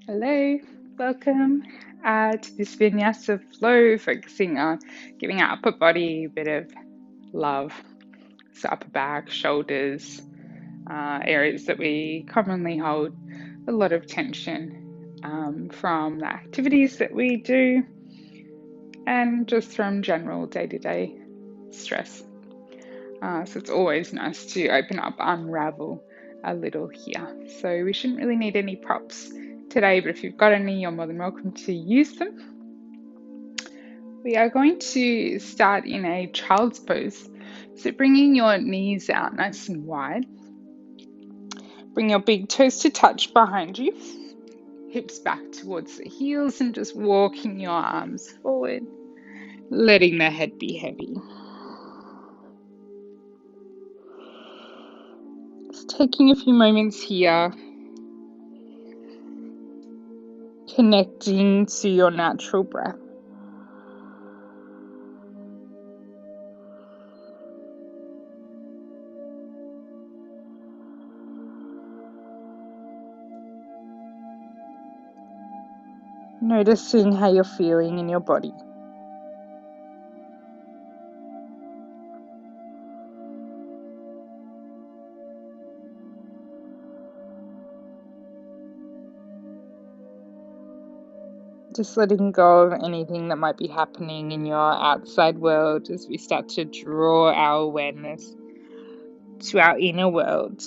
Hello, welcome to this vinyasa flow, focusing on giving our upper body a bit of love. So, upper back, shoulders, areas that we commonly hold a lot of tension from the activities that we do and just from general day to day stress. So, it's always nice to open up, unravel a little here. So, we shouldn't really need any props today, but if you've got any, you're more than welcome to use them. We are going to start in a child's pose. So bringing your knees out nice and wide. Bring your big toes to touch behind you. Hips back towards the heels and just walking your arms forward, letting the head be heavy. Just taking a few moments here, connecting to your natural breath. Noticing how you're feeling in your body. Just letting go of anything that might be happening in your outside world as we start to draw our awareness to our inner world.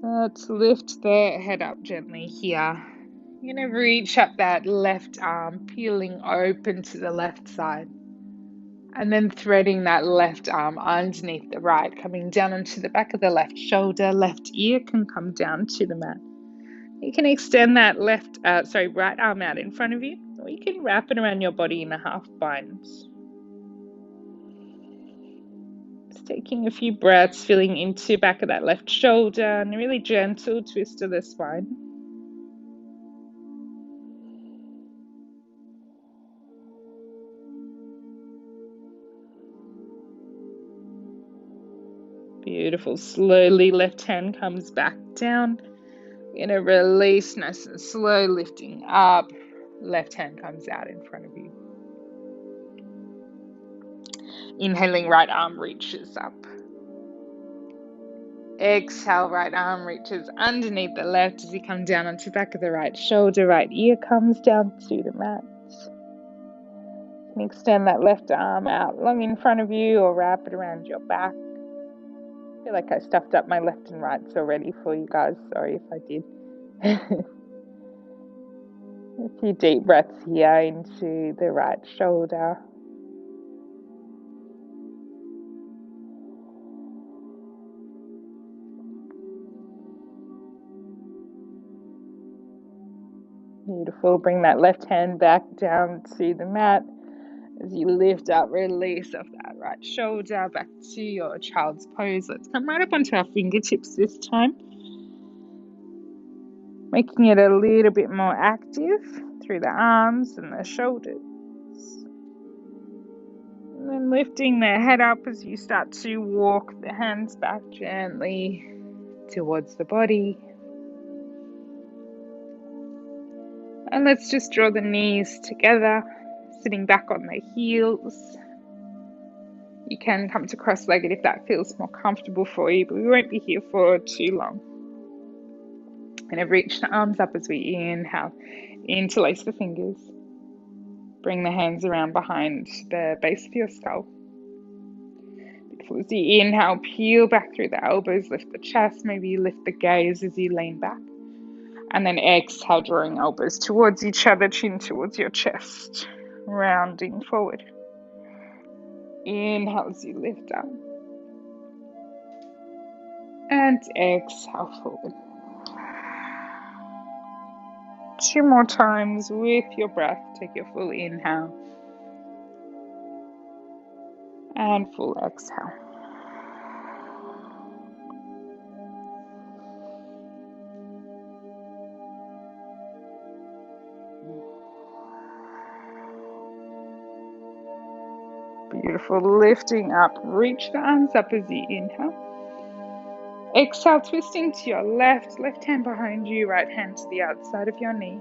Let's lift the head up gently here. You're going to reach up that left arm, peeling open to the left side. And then threading that left arm underneath the right, coming down onto the back of the left shoulder. Left ear can come down to the mat. You can extend that right arm out in front of you, or you can wrap it around your body in a half bind. Just taking a few breaths, feeling into back of that left shoulder, and a really gentle twist of the spine. Beautiful. Slowly, left hand comes back down. You're going to release, nice and slow, lifting up. Left hand comes out in front of you. Inhaling, right arm reaches up. Exhale, right arm reaches underneath the left as you come down onto the back of the right shoulder. Right ear comes down to the mat. You can extend that left arm out long in front of you or wrap it around your back. I feel like I stuffed up my left and rights already for you guys. Sorry if I did. A few deep breaths here into the right shoulder. Beautiful. Bring that left hand back down to the mat as you lift up, release off that right shoulder back to your child's pose. Let's come right up onto our fingertips this time, making it a little bit more active through the arms and the shoulders. And then lifting the head up as you start to walk the hands back gently towards the body. And let's just draw the knees together, sitting back on the heels. You can come to cross-legged if that feels more comfortable for you, but we won't be here for too long. And reach the arms up as we inhale, interlace the fingers. Bring the hands around behind the base of your skull. Beautiful. As you inhale, peel back through the elbows, lift the chest, maybe you lift the gaze as you lean back. And then exhale, drawing elbows towards each other, chin towards your chest, rounding forward. Inhale as you lift up. And exhale forward. 2 more times with your breath. Take your full inhale and full exhale. Beautiful. Lifting up. Reach the arms up as you inhale. Exhale, twisting to your left hand behind you, right hand to the outside of your knee.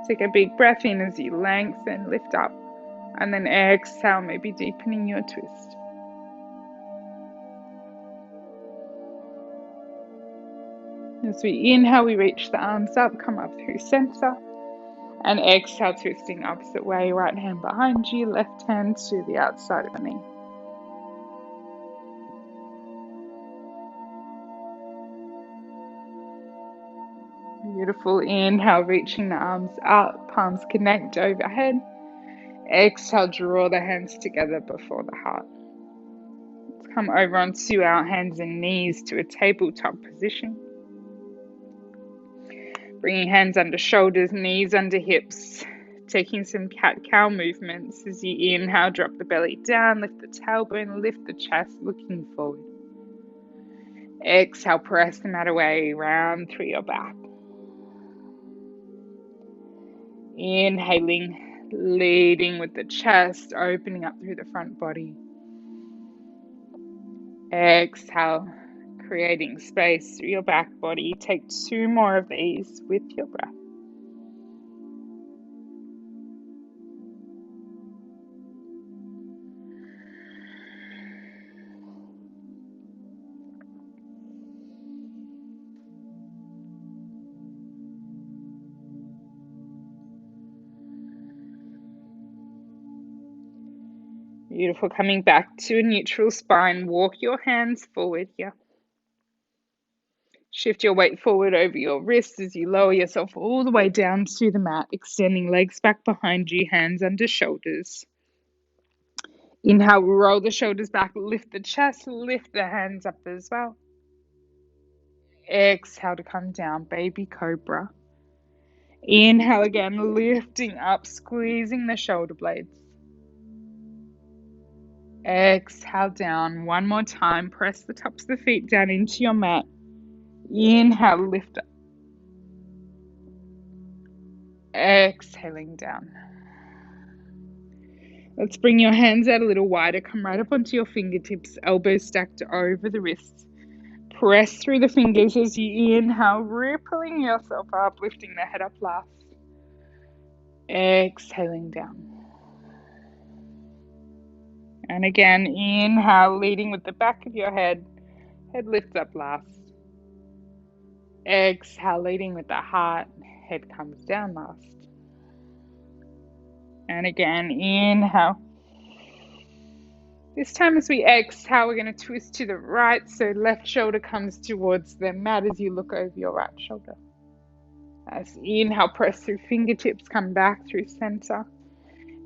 Take a big breath in as you lengthen, lift up, and then exhale, maybe deepening your twist. As we inhale, we reach the arms up, come up through center, and exhale, twisting opposite way, right hand behind you, left hand to the outside of the knee. Beautiful. Inhale, reaching the arms up, palms connect overhead. Exhale, draw the hands together before the heart. Let's come over onto our hands and knees to a tabletop position. Bringing hands under shoulders, knees under hips. Taking some cat-cow movements. As you inhale, drop the belly down, lift the tailbone, lift the chest, looking forward. Exhale, press the mat away, round through your back. Inhaling, leading with the chest, opening up through the front body. Exhale, creating space through your back body. Take 2 more of these with your breath. Beautiful. Coming back to a neutral spine. Walk your hands forward here. Shift your weight forward over your wrists as you lower yourself all the way down to the mat, extending legs back behind you, hands under shoulders. Inhale, roll the shoulders back, lift the chest, lift the hands up as well. Exhale to come down, baby cobra. Inhale again, lifting up, squeezing the shoulder blades. Exhale down. One more time. Press the tops of the feet down into your mat. Inhale, lift up. Exhaling down. Let's bring your hands out a little wider. Come right up onto your fingertips, elbows stacked over the wrists. Press through the fingers as you inhale, rippling yourself up, lifting the head up last. Exhaling down. And again, inhale, leading with the back of your head. Head lifts up last. Exhale, leading with the heart. Head comes down last. And again, inhale. This time as we exhale, we're going to twist to the right. So left shoulder comes towards the mat as you look over your right shoulder. As inhale, press through fingertips, come back through center.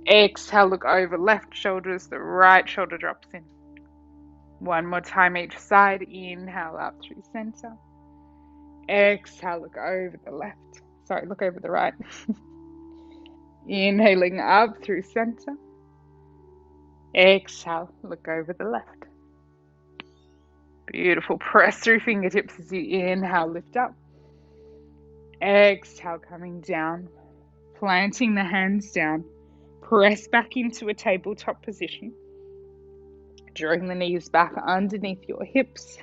Exhale, look over left shoulder as the right shoulder drops in. One more time each side. Inhale up through center. Exhale, look over the left. Look over the right. Inhaling up through center. Exhale, look over the left. Beautiful. Press through fingertips as you inhale, lift up. Exhale, coming down. Planting the hands down. Press back into a tabletop position. Drawing the knees back underneath your hips.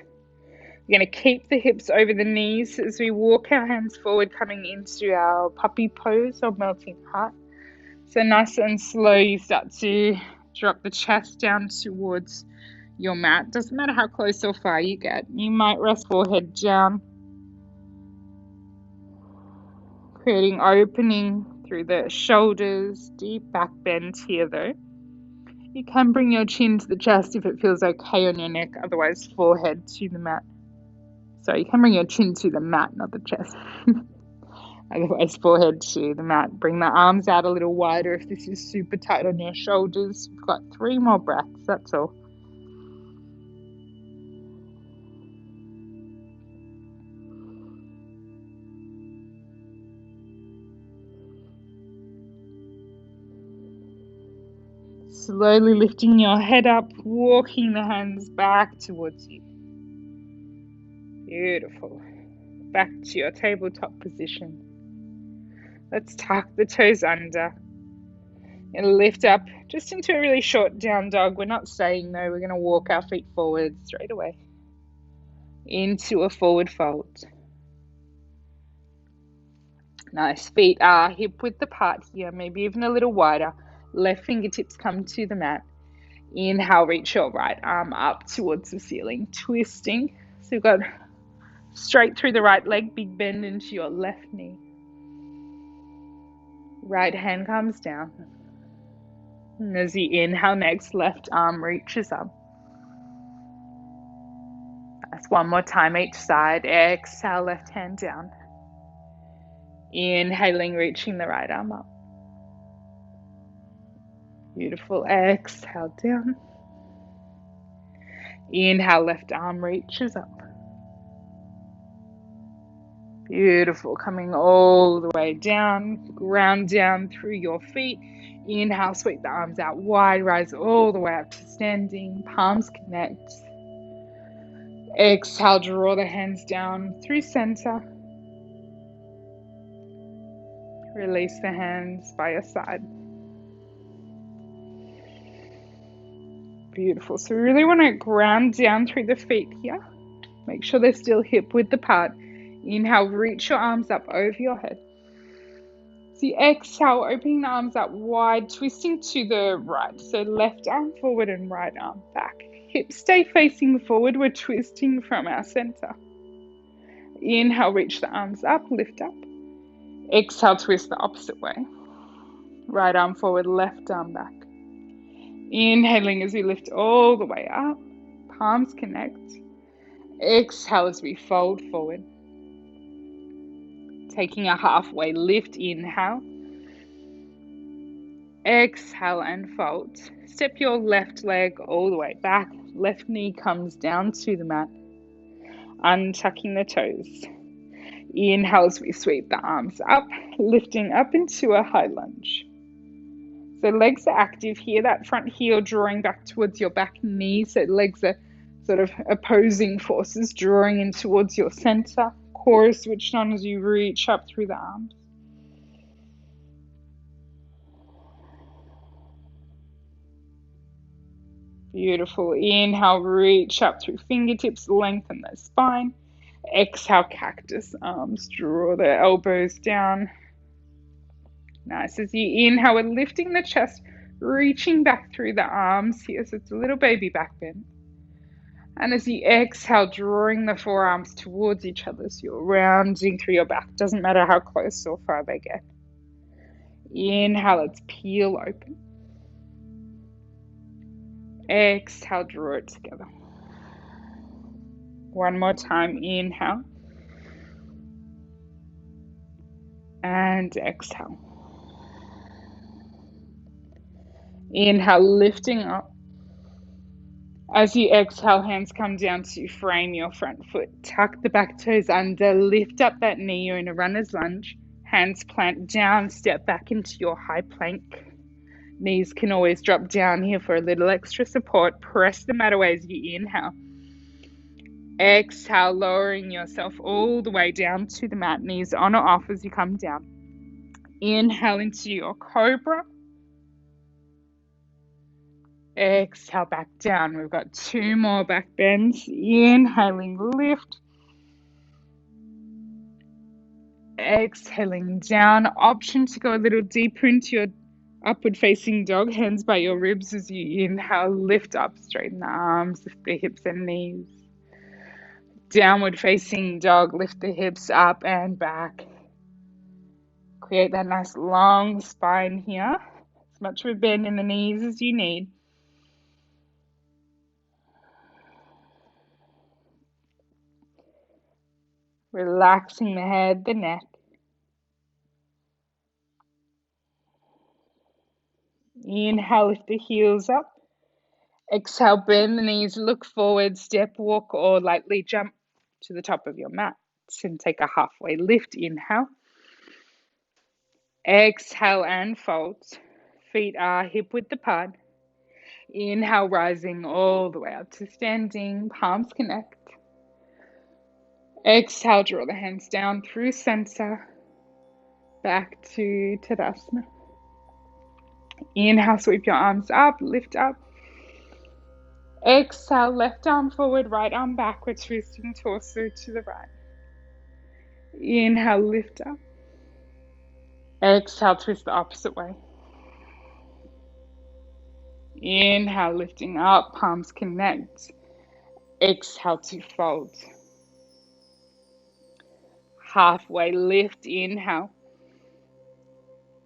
We're going to keep the hips over the knees as we walk our hands forward, coming into our puppy pose or melting heart. So nice and slow, you start to drop the chest down towards your mat. Doesn't matter how close or far you get. You might rest forehead down, creating opening through the shoulders, deep back bend here though. You can bring your chin to the chest if it feels okay on your neck, otherwise forehead to the mat. So you can bring your chin to the mat, not the chest. Otherwise forehead to the mat. Bring the arms out a little wider if this is super tight on your shoulders. You've got 3 more breaths, that's all. Slowly lifting your head up, walking the hands back towards you. Beautiful. Back to your tabletop position. Let's tuck the toes under. And lift up just into a really short down dog. We're not staying though. We're going to walk our feet forward straight away into a forward fold. Nice. Feet are hip width apart here, maybe even a little wider. Left fingertips come to the mat. Inhale, reach your right arm up towards the ceiling, twisting. So you've got straight through the right leg, big bend into your left knee. Right hand comes down. And as you inhale next, left arm reaches up. That's one more time each side. Exhale, left hand down. Inhaling, reaching the right arm up. Beautiful. Exhale down. Inhale, left arm reaches up. Beautiful. Coming all the way down, ground down through your feet. Inhale, sweep the arms out wide, rise all the way up to standing. Palms connect. Exhale, draw the hands down through center. Release the hands by your side. Beautiful. So we really want to ground down through the feet here. Make sure they're still hip width apart. Inhale, reach your arms up over your head. So you exhale, opening the arms up wide, twisting to the right. So left arm forward and right arm back. Hips stay facing forward. We're twisting from our center. Inhale, reach the arms up, lift up. Exhale, twist the opposite way. Right arm forward, left arm back. Inhaling as we lift all the way up. Palms connect. Exhale as we fold forward. Taking a halfway lift, inhale. Exhale and fold. Step your left leg all the way back. Left knee comes down to the mat. Untucking the toes. Inhale as we sweep the arms up, lifting up into a high lunge. So legs are active here. That front heel drawing back towards your back knee. So legs are sort of opposing forces, drawing in towards your center. Core is switched on as you reach up through the arms. Beautiful. Inhale, reach up through fingertips, lengthen the spine. Exhale, cactus arms, draw the elbows down. Nice. As you inhale, we're lifting the chest, reaching back through the arms here. So it's a little baby back bend. And as you exhale, drawing the forearms towards each other. So you're rounding through your back. Doesn't matter how close or far they get. Inhale, let's peel open. Exhale, draw it together. One more time, inhale. And exhale. Inhale, lifting up. As you exhale, hands come down to frame your front foot. Tuck the back toes under, lift up that knee. You're in a runner's lunge. Hands plant down, step back into your high plank. Knees can always drop down here for a little extra support. Press the mat away as you inhale. Exhale, lowering yourself all the way down to the mat. Knees on or off as you come down. Inhale into your cobra. Exhale, back down. We've got two more back bends. Inhaling, lift. Exhaling down. Option to go a little deeper into your upward facing dog. Hands by your ribs as you inhale. Lift up, straighten the arms, lift the hips and knees. Downward facing dog. Lift the hips up and back. Create that nice long spine here. As much of a bend in the knees as you need. Relaxing the head, the neck. Inhale, lift the heels up. Exhale, bend the knees, look forward, step, walk, or lightly jump to the top of your mat. And take a halfway lift. Inhale. Exhale and fold. Feet are hip width apart. Inhale, rising all the way up to standing. Palms connect. Exhale, draw the hands down through center. Back to Tadasana. Inhale, sweep your arms up, lift up. Exhale, left arm forward, right arm backward, twisting torso to the right. Inhale, lift up. Exhale, twist the opposite way. Inhale, lifting up, palms connect. Exhale to fold. Halfway lift, inhale.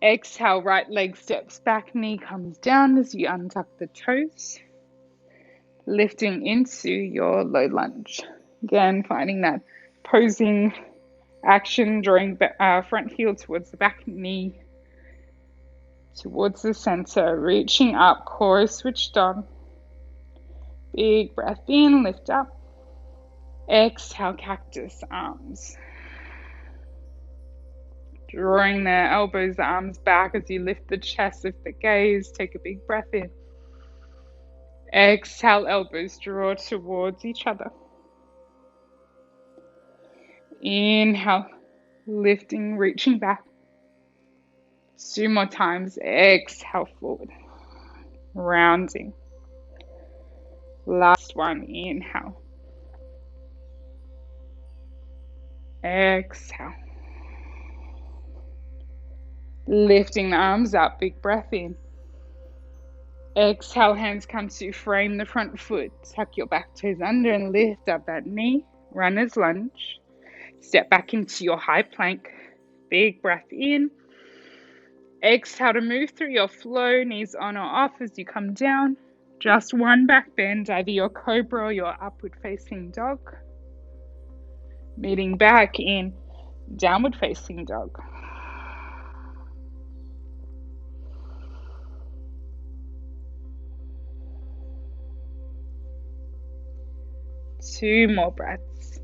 Exhale, right leg steps back, knee comes down as you untuck the toes. Lifting into your low lunge. Again, finding that posing action, drawing front heel towards the back knee, towards the center, reaching up, core switched on. Big breath in, lift up. Exhale, cactus arms. Drawing the elbows, the arms back as you lift the chest, lift the gaze, take a big breath in. Exhale, elbows draw towards each other. Inhale, lifting, reaching back. 2 more times. Exhale, forward. Rounding. Last one. Inhale. Exhale. Lifting the arms up. Big breath in. Exhale, hands come to frame the front foot. Tuck your back toes under and lift up that knee. Runner's lunge. Step back into your high plank. Big breath in. Exhale to move through your flow, knees on or off as you come down. Just one back bend, either your cobra or your upward facing dog. Meeting back in downward facing dog. Two more breaths.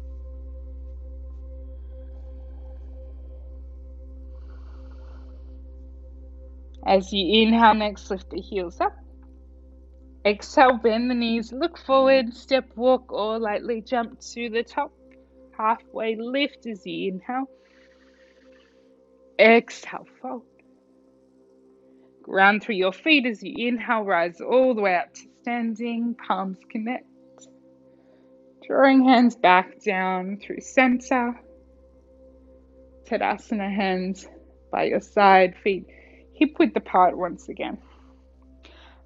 As you inhale, next lift the heels up. Exhale, bend the knees, look forward, step, walk, or lightly jump to the top. Halfway lift as you inhale. Exhale, fold. Ground through your feet as you inhale, rise all the way up to standing, palms connect. Drawing hands back down through center. Tadasana, hands by your side, feet hip width apart once again.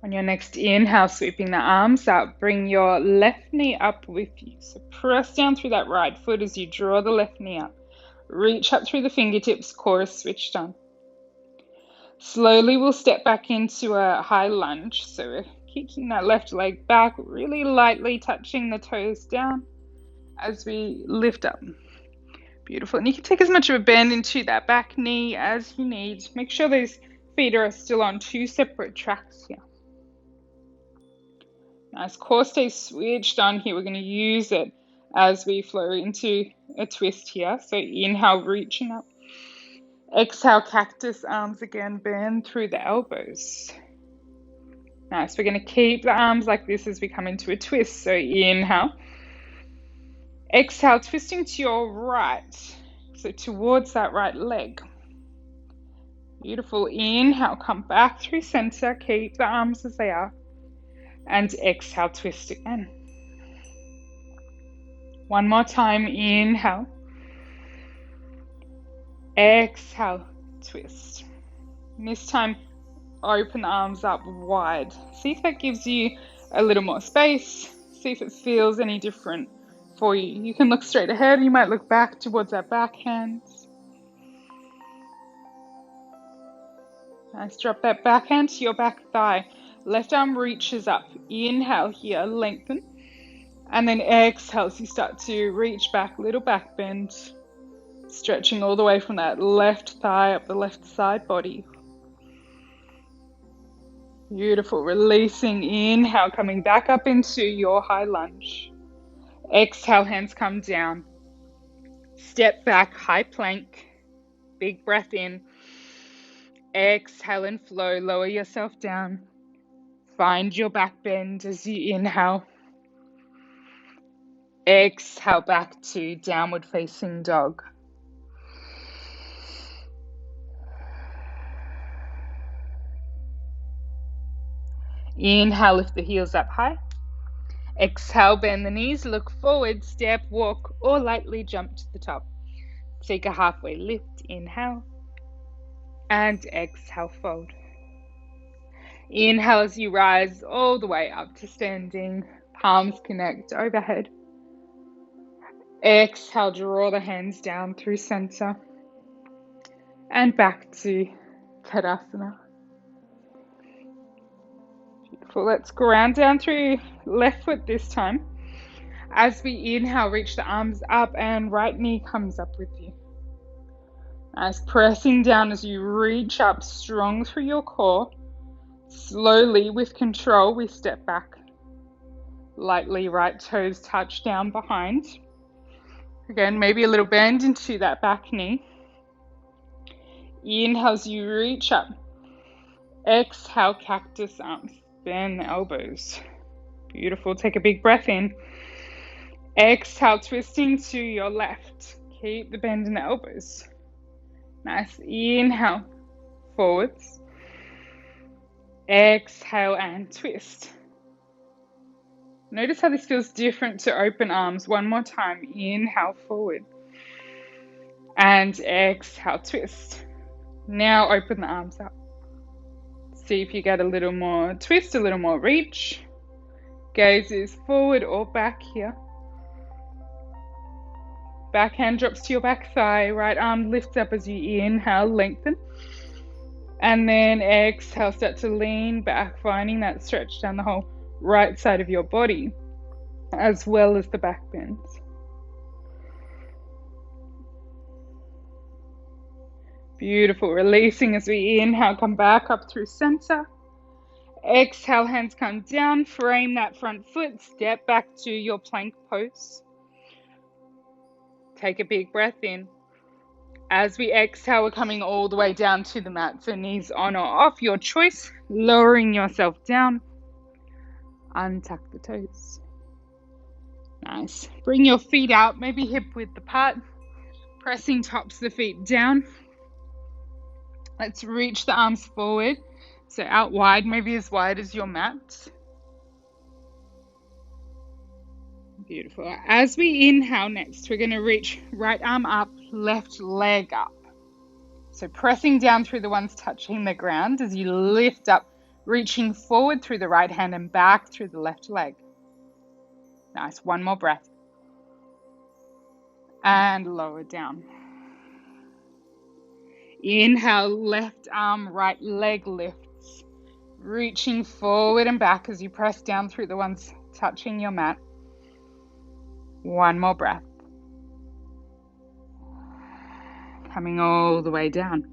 On your next inhale, sweeping the arms up, bring your left knee up with you. So press down through that right foot as you draw the left knee up. Reach up through the fingertips, core switched on. Slowly we'll step back into a high lunge. So we're kicking that left leg back, really lightly touching the toes down as we lift up. Beautiful. And you can take as much of a bend into that back knee as you need. Make sure those feet are still on 2 separate tracks here. Nice, core stays switched on here. We're going to use it as we flow into a twist here. So inhale, reaching up. Exhale, cactus arms again, bend through the elbows. Nice, we're going to keep the arms like this as we come into a twist. So inhale. Exhale, twisting to your right. So towards that right leg. Beautiful. Inhale, come back through center. Keep the arms as they are. And exhale, twist again. One more time, inhale. Exhale, twist. And this time, open the arms up wide. See if that gives you a little more space. See if it feels any different for you. You can look straight ahead. You might look back towards that backhand. Nice, drop that backhand to your back thigh. Left arm reaches up. Inhale here, lengthen. And then exhale as you start to reach back, little back bend. Stretching all the way from that left thigh up the left side body. Beautiful. Releasing. Inhale, coming back up into your high lunge. Exhale, hands come down. Step back, high plank. Big breath in. Exhale and flow. Lower yourself down. Find your back bend as you inhale. Exhale back to downward facing dog. Inhale, lift the heels up high. Exhale, bend the knees, look forward, step, walk, or lightly jump to the top. Take a halfway lift, inhale, and exhale, fold. Inhale as you rise all the way up to standing, palms connect overhead. Exhale, draw the hands down through center and back to Tadasana. Beautiful. Let's ground down through left foot this time. As we inhale, reach the arms up and right knee comes up with you. Nice, pressing down as you reach up strong through your core. Slowly, with control, we step back. Lightly, right toes touch down behind. Again, maybe a little bend into that back knee. Inhale as you reach up. Exhale, cactus arms. Bend the elbows. Beautiful. Take a big breath in. Exhale, twisting to your left. Keep the bend in the elbows. Nice. Inhale, forwards. Exhale and twist. Notice how this feels different to open arms. One more time. Inhale, forward. And exhale, twist. Now open the arms up. See if you get a little more twist, a little more reach. Gaze is forward or back here. Back hand drops to your back thigh. Right arm lifts up as you inhale, lengthen. And then exhale, start to lean back, finding that stretch down the whole right side of your body, as well as the back bends. Beautiful. Releasing as we inhale, come back up through center. Exhale, hands come down, frame that front foot, step back to your plank pose. Take a big breath in. As we exhale, we're coming all the way down to the mat, so knees on or off, your choice. Lowering yourself down. Untuck the toes. Nice. Bring your feet out, maybe hip width apart. Pressing tops of the feet down. Let's reach the arms forward. So out wide, maybe as wide as your mat. Beautiful. As we inhale next, we're going to reach right arm up, left leg up. So pressing down through the ones touching the ground as you lift up, reaching forward through the right hand and back through the left leg. Nice. One more breath. And lower down. Inhale, left arm, right leg lifts. Reaching forward and back as you press down through the ones touching your mat. One more breath. Coming all the way down.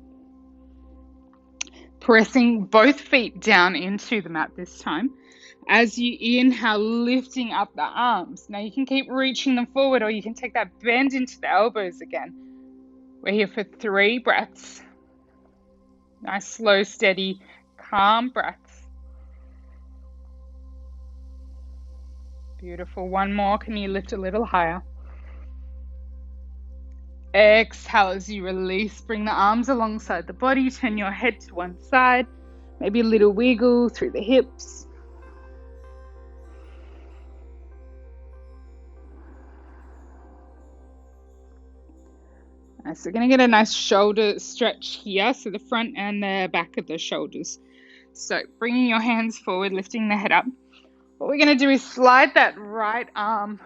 Pressing both feet down into the mat this time. As you inhale, lifting up the arms. Now you can keep reaching them forward, or you can take that bend into the elbows again. We're here for 3 breaths. Nice, slow, steady, calm breaths. Beautiful. One more. Can you lift a little higher? Exhale as you release. Bring the arms alongside the body. Turn your head to one side. Maybe a little wiggle through the hips. So we're going to get a nice shoulder stretch here. So the front and the back of the shoulders. So bringing your hands forward, lifting the head up. What we're going to do is slide that right arm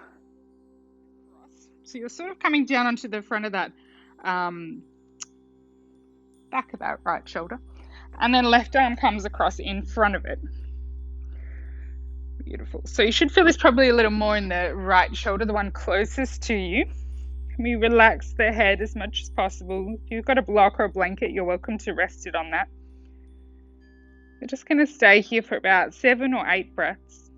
across. So you're sort of coming down onto the front of that back of that right shoulder. And then left arm comes across in front of it. Beautiful. So you should feel this probably a little more in the right shoulder, the one closest to you. Can we relax the head as much as possible? If you've got a block or a blanket, you're welcome to rest it on that. We're just going to stay here for about 7 or 8 breaths.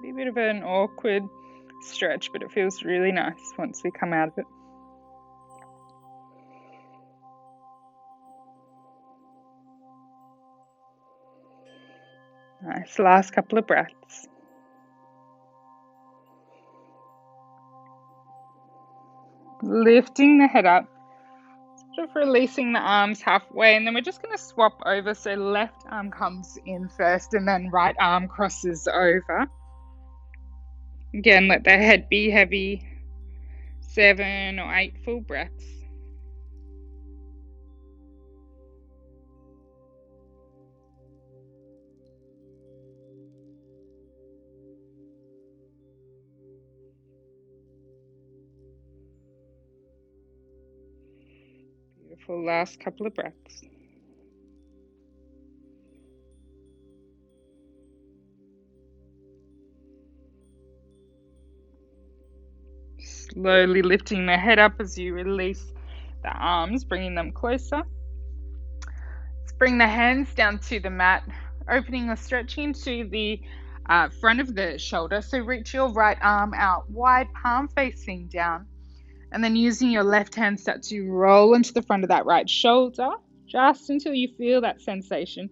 Be a bit of an awkward stretch, but it feels really nice once we come out of it. Nice, last couple of breaths. lifting the head up, sort of releasing the arms halfway, and then we're just going to swap over. So left arm comes in first and then right arm crosses over. Again, let the head be heavy. 7 or 8 full breaths. Beautiful. Last couple of breaths. Slowly lifting the head up as you release the arms, bringing them closer. Let's bring the hands down to the mat, opening or stretching to the front of the shoulder. So reach your right arm out wide, palm facing down. And then using your left hand, start to roll into the front of that right shoulder, just until you feel that sensation.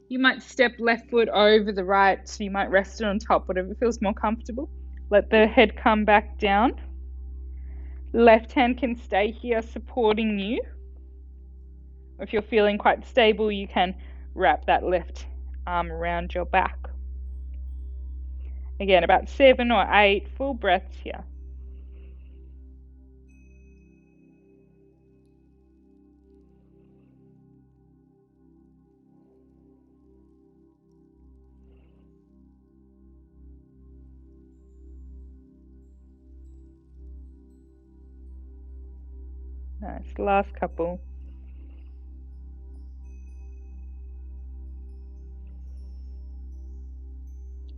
You might step left foot over the right, so you might rest it on top, whatever feels more comfortable. Let the head come back down. Left hand can stay here supporting you. If you're feeling quite stable, you can wrap that left arm around your back. Again, about 7 or 8 full breaths here. Nice, last couple.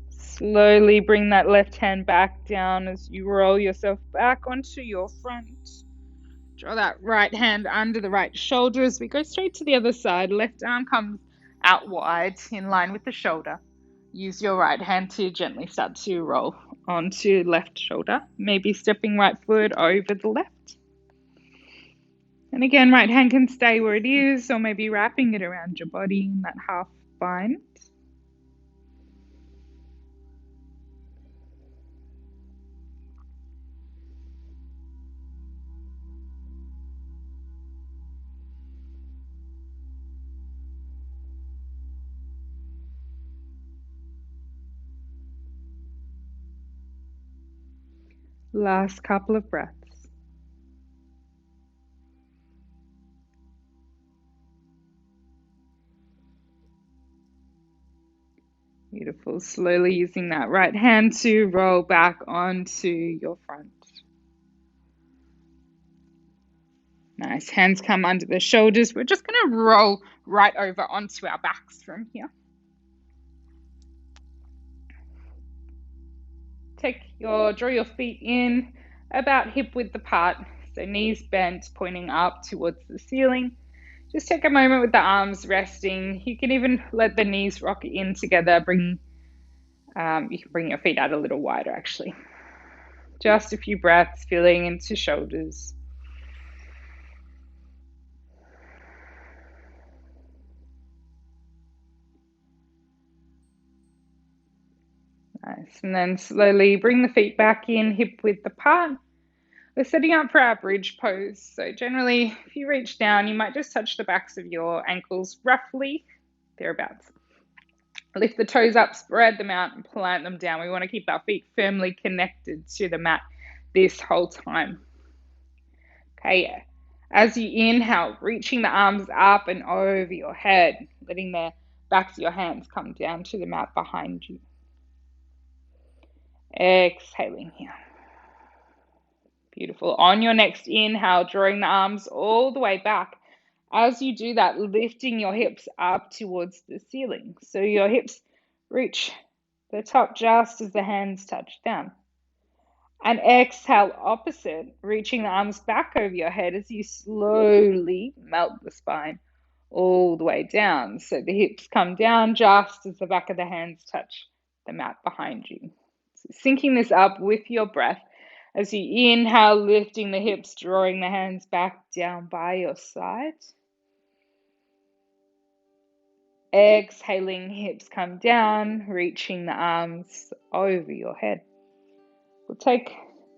Slowly bring that left hand back down as you roll yourself back onto your front. Draw that right hand under the right shoulder as we go straight to the other side. Left arm comes out wide in line with the shoulder. Use your right hand to gently start to roll onto left shoulder, maybe stepping right foot over the left. And again, right hand can stay where it is, or maybe wrapping it around your body in that half bind. Last couple of breaths. Beautiful. Slowly using that right hand to roll back onto your front. Nice. Hands come under the shoulders. We're just going to roll right over onto our backs from here. Draw your feet in about hip width apart. So knees bent, pointing up towards the ceiling. Just take a moment with the arms resting. You can even let the knees rock in together. You can bring your feet out a little wider, actually. Just a few breaths, feeling into shoulders. Nice. And then slowly bring the feet back in, hip width apart. We're setting up for our bridge pose. So generally, if you reach down, you might just touch the backs of your ankles roughly, thereabouts. Lift the toes up, spread them out, and plant them down. We want to keep our feet firmly connected to the mat this whole time. Okay, as you inhale, reaching the arms up and over your head, letting the backs of your hands come down to the mat behind you. Exhaling here. Beautiful. On your next inhale, drawing the arms all the way back. As you do that, lifting your hips up towards the ceiling. So your hips reach the top just as the hands touch down. And exhale opposite, reaching the arms back over your head as you slowly melt the spine all the way down. So the hips come down just as the back of the hands touch the mat behind you. So syncing this up with your breath as you inhale, lifting the hips, drawing the hands back down by your side. Exhaling, hips come down, reaching the arms over your head. We'll take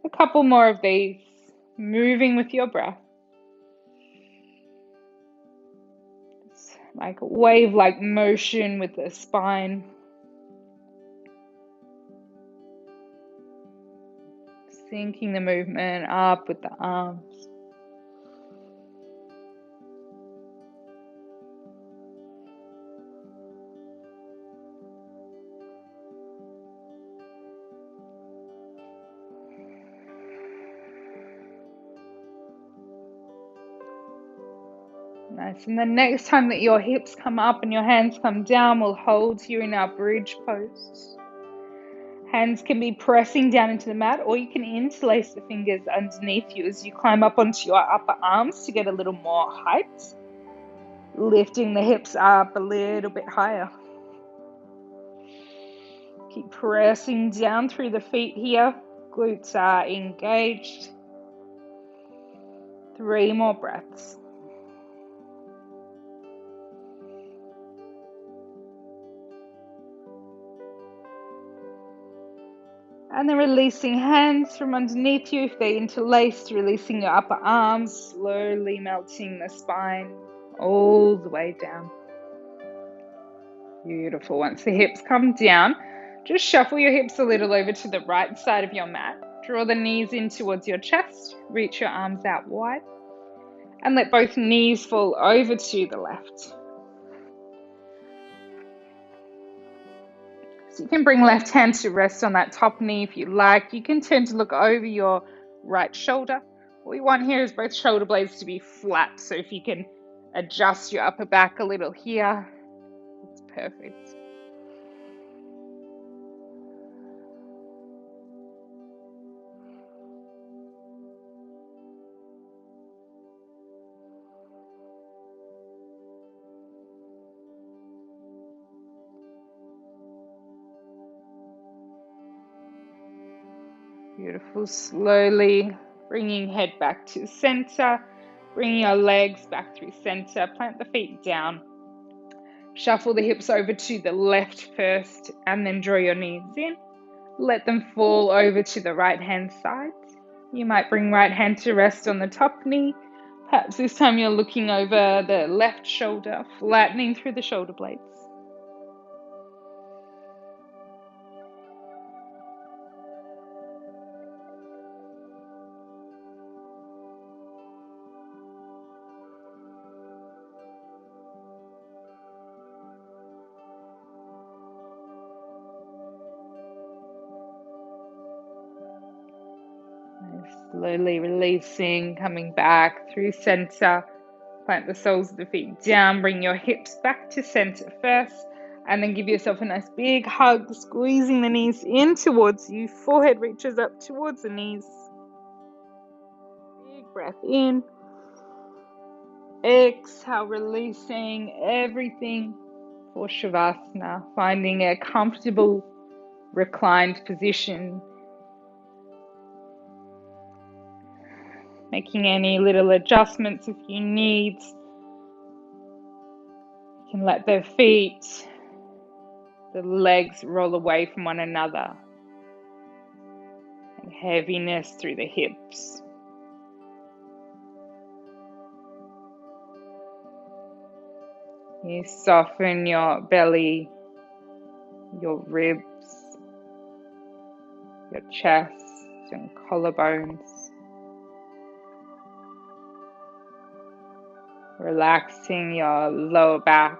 a couple more of these, moving with your breath. It's like a wave-like motion with the spine. Syncing the movement up with the arms. Nice. And the next time that your hips come up and your hands come down, we'll hold here in our bridge pose. Hands can be pressing down into the mat, or you can interlace the fingers underneath you as you climb up onto your upper arms to get a little more height. Lifting the hips up a little bit higher. Keep pressing down through the feet here. Glutes are engaged. 3 more breaths. And then releasing hands from underneath you if they're interlaced, releasing your upper arms, slowly melting the spine all the way down. Beautiful. Once the hips come down, just shuffle your hips a little over to the right side of your mat. Draw the knees in towards your chest, reach your arms out wide, and let both knees fall over to the left. So you can bring left hand to rest on that top knee if you like. You can turn to look over your right shoulder. What we want here is both shoulder blades to be flat. So if you can adjust your upper back a little here, that's perfect. Beautiful. Slowly bringing head back to center, bringing your legs back through center, plant the feet down, shuffle the hips over to the left first, and then draw your knees in. Let them fall over to the right hand side. You might bring right hand to rest on the top knee. Perhaps this time you're looking over the left shoulder, flattening through the shoulder blades. Slowly releasing, coming back through center. Plant the soles of the feet down, bring your hips back to center first, and then give yourself a nice big hug, squeezing the knees in towards you. Forehead reaches up towards the knees. Big breath in. Exhale, releasing everything for Shavasana, finding a comfortable reclined position. Making any little adjustments if you need. You can let the feet, the legs roll away from one another. And heaviness through the hips. You soften your belly, your ribs, your chest and collarbones. Relaxing your lower back,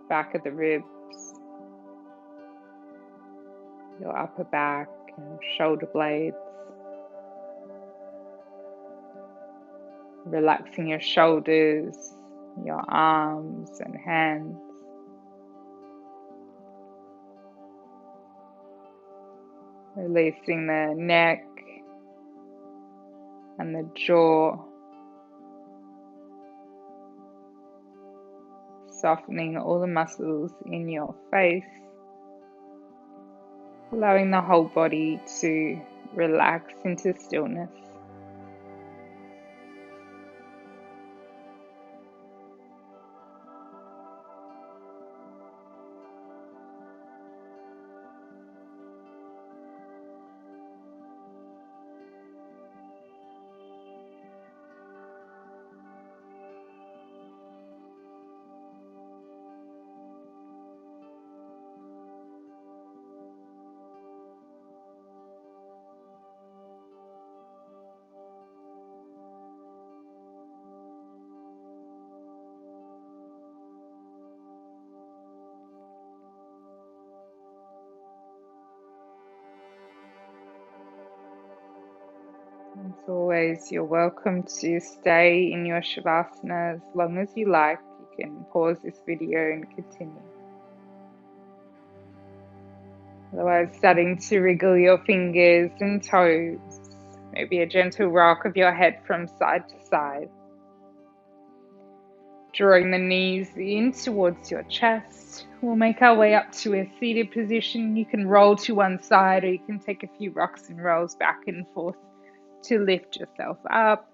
back of the ribs, your upper back and shoulder blades. Relaxing your shoulders, your arms and hands. Releasing the neck and the jaw. Softening all the muscles in your face. Allowing the whole body to relax into stillness. As always, you're welcome to stay in your Shavasana as long as you like. You can pause this video and continue. Otherwise, starting to wriggle your fingers and toes, maybe a gentle rock of your head from side to side. Drawing the knees in towards your chest. We'll make our way up to a seated position. You can roll to one side, or you can take a few rocks and rolls back and forth to lift yourself up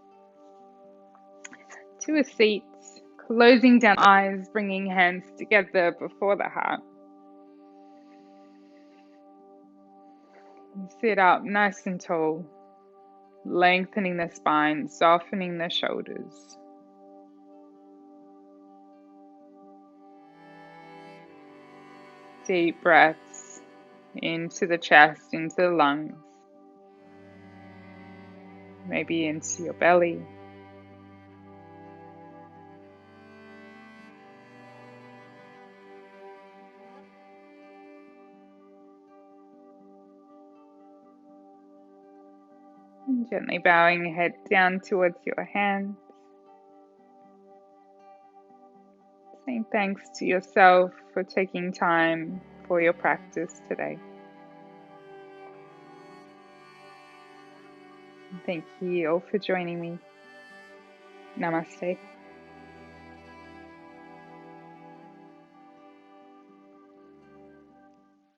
to a seat. Closing down eyes, bringing hands together before the heart. Sit up nice and tall, lengthening the spine, softening the shoulders. Deep breaths into the chest, into the lungs, maybe into your belly. And gently bowing your head down towards your hands. Saying thanks to yourself for taking time for your practice today. Thank you all for joining me. Namaste.